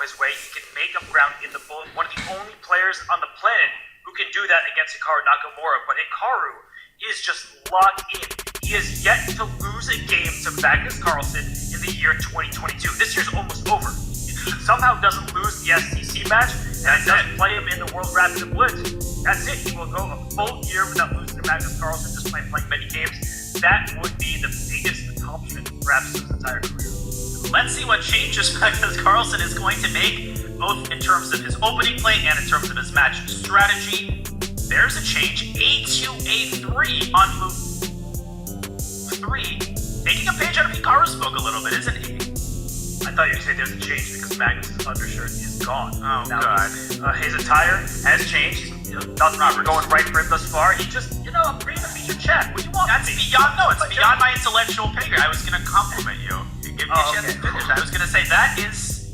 his way. He can make up ground in the bullet. One of the only players on the planet who can do that against Hikaru Nakamura. But Hikaru is just locked in. He has yet to lose a game to Magnus Carlsen in the year 2022. This year's almost over. If he somehow doesn't lose the STC match and doesn't play him in the World Rapid Blitz, that's it. He will go a full year without losing to Magnus Carlsen just by playing many games. That would be the biggest accomplishment perhaps of his entire career. Let's see what changes Magnus Carlsen is going to make, both in terms of his opening play and in terms of his match strategy. There's a change. A2A3 on move 3. Taking a page out of Hikaru's book a little bit, isn't he? I thought you were saying there's a change because Magnus' undershirt is gone. Oh, now God. His attire has changed. He's nothing going right for him thus far. He just, I'm bringing a feature chat. What do you want? That's beyond, no, it's beyond my intellectual pay grade. I was going to compliment you. Give me a chance to finish. I was going to say that is,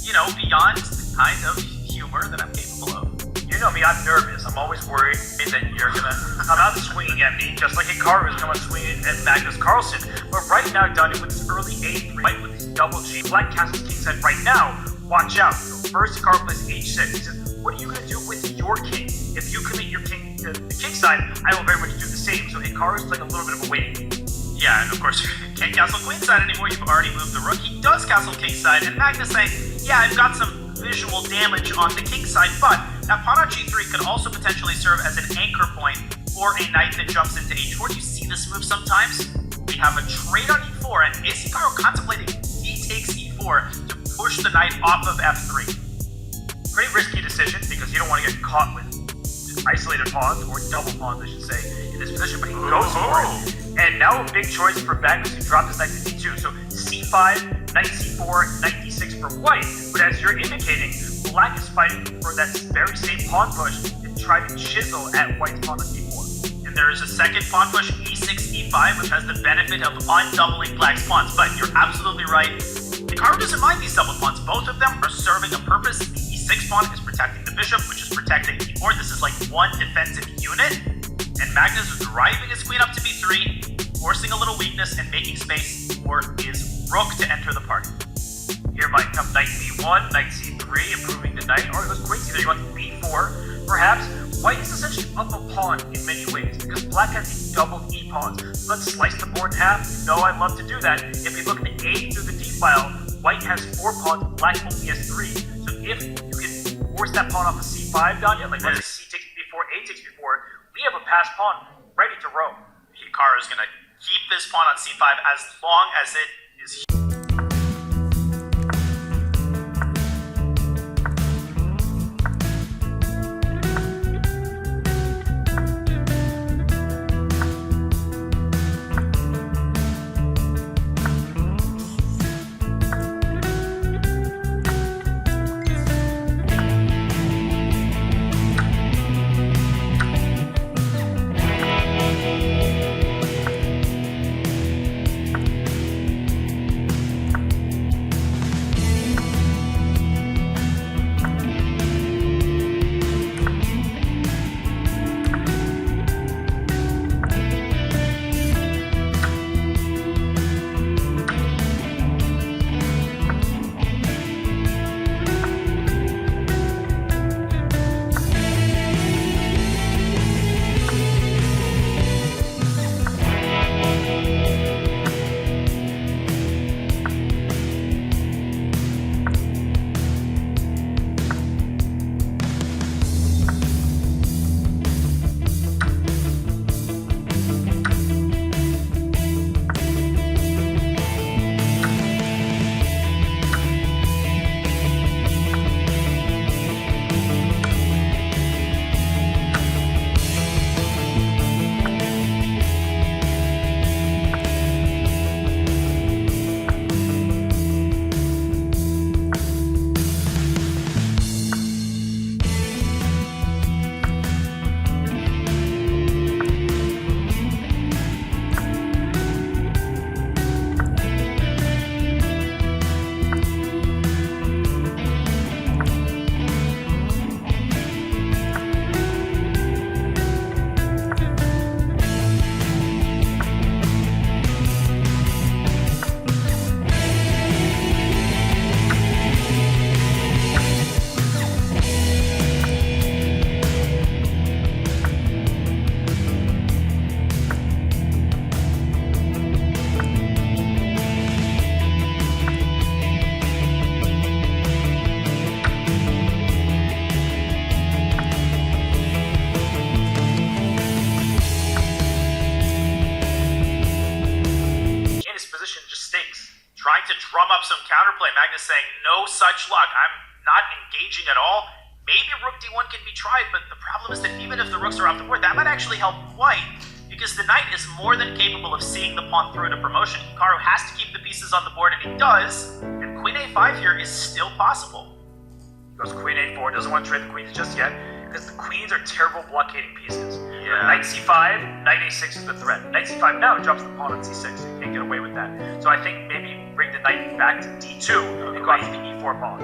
beyond the kind of humor that I'm capable of. You know me, I'm nervous. I'm always worried that you're going to come out swinging at me, just like Hikaru is coming out swinging at Magnus Carlsen. But right now, Donnie, with this early A3, right with this double G, Black Castle's kingside right now, watch out. First, Hikaru plays H6. He says, what are you going to do with your king? If you commit your king to the kingside, I will very much do the same. So Hikaru's like a little bit of a waiting game. Yeah, and of course, you can't castle queenside anymore. You've already moved the rook. He does castle kingside, and Magnus saying, yeah, I've got some visual damage on the kingside, but that pawn on G3 could also potentially serve as an anchor point for a knight that jumps into H4. Do you see this move sometimes? We have a trade on E4, and is Hikaru contemplating he takes E4 to push the knight off of F3? Pretty risky decision because you don't want to get caught with isolated pawns, or double pawns, I should say, in this position, but he goes for it. And now a big choice for Magnus to drop his knight to D2. So C5, knight C4, knight D6 for white. But as you're indicating, black is fighting for that very same pawn push to try to chisel at white's pawn on D4. And there is a second pawn push, E6, E5, which has the benefit of undoubling black's pawns. But you're absolutely right. Hikaru doesn't mind these double pawns. Both of them are serving a purpose. The E6 pawn is protecting the bishop, which is protecting E4. This is like one defensive unit. And Magnus is driving his queen up to B3, forcing a little weakness and making space for his rook to enter the party. Here might come knight B1, knight C3, improving the knight, or it goes queen C3, you want B4. Perhaps white is essentially up a pawn in many ways because black has these double E pawns. So let's slice the board in half. No, I'd love to do that. If we look at the A through the D file, white has 4 pawns, black only has 3. So if you can force that pawn off of C5, Danya, like let's say C takes B4, A takes B4, we have a passed pawn ready to roam. Hikaru is going to keep this pawn on C5 as long as it is counterplay. Magnus saying, no such luck. I'm not engaging at all. Maybe rook d1 can be tried, but the problem is that even if the rooks are off the board, that might actually help white, because the knight is more than capable of seeing the pawn through to promotion. Hikaru has to keep the pieces on the board, and he does, and queen a5 here is still possible. Goes queen a4, doesn't want to trade the queens just yet, because the queens are terrible blockading pieces. Yeah. Knight c5, knight a6 is the threat. Knight c5 now drops the pawn on c6. You can't get away with that. So I think maybe bring the knight back to d2 and go after the e4 pawn.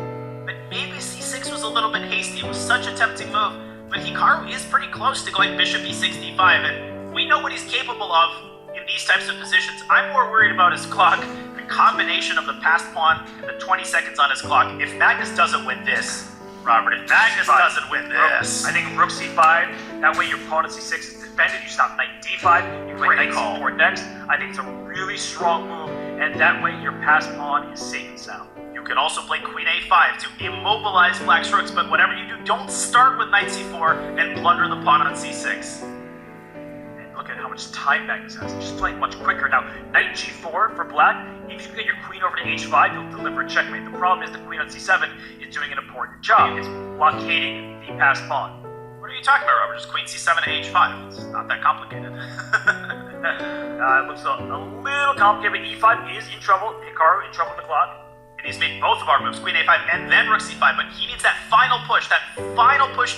But maybe c6 was a little bit hasty. It was such a tempting move. But Hikaru is pretty close to going bishop e6 d5, and we know what he's capable of in these types of positions. I'm more worried about his clock, the combination of the passed pawn and the 20 seconds on his clock. If Magnus doesn't win this, Robert, if Magnus doesn't win this... I think rook c5, that way your pawn at c6 is defended, you stop knight d5, you play knight c4 next. I think it's a really strong move, and that way your passed pawn is safe and sound. You can also play queen a5 to immobilize black's rooks, but whatever you do, don't start with knight c4 and blunder the pawn on c6. And look at how much time Magnus has. He's just playing much quicker. Now, knight g4 for black, if you get your queen over to h5, you'll deliver a checkmate. The problem is the queen on c7 is doing an important job. It's blockading the passed pawn. What are you talking about, Robert? Just queen c7 to h5. It's not that complicated. It looks a little complicated, but e5 is in trouble. Hikaru in trouble with the clock. And he's made both of our moves, queen a5 and then rook c5, but he needs that final push to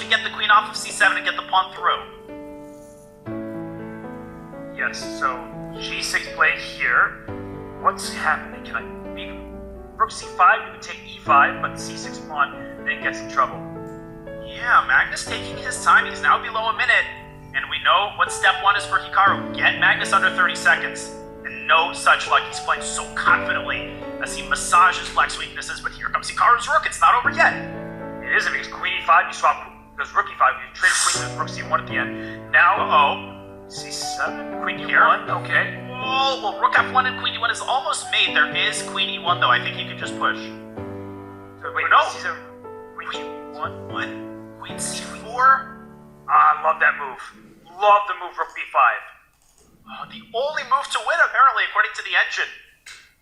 get the queen off of c7 and get the pawn through. Yes, so g6 play here. What's happening? Can I beat rook c5? You can take e5, but c6 pawn then gets in trouble. Yeah, Magnus taking his time. He's now below a minute. And we know what step one is for Hikaru. Get Magnus under 30 seconds. And no such luck. He's playing so confidently as he massages black's weaknesses. But here comes Hikaru's rook. It's not over yet. It isn't, because queen e5, you swap, because rook e5, you trade queen with rook c1 at the end. Now, c7, queen e1, okay. Oh, well, rook f1 and queen e1 is almost made. There is queen e1, though. I think he could just push. So wait, no. c7, queen e1. What? Queen c4? I love that move. Love the move rook b5. Oh, the only move to win, apparently, according to the engine.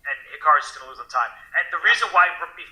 And Hikaru's just going to lose on time. And the reason why rook b5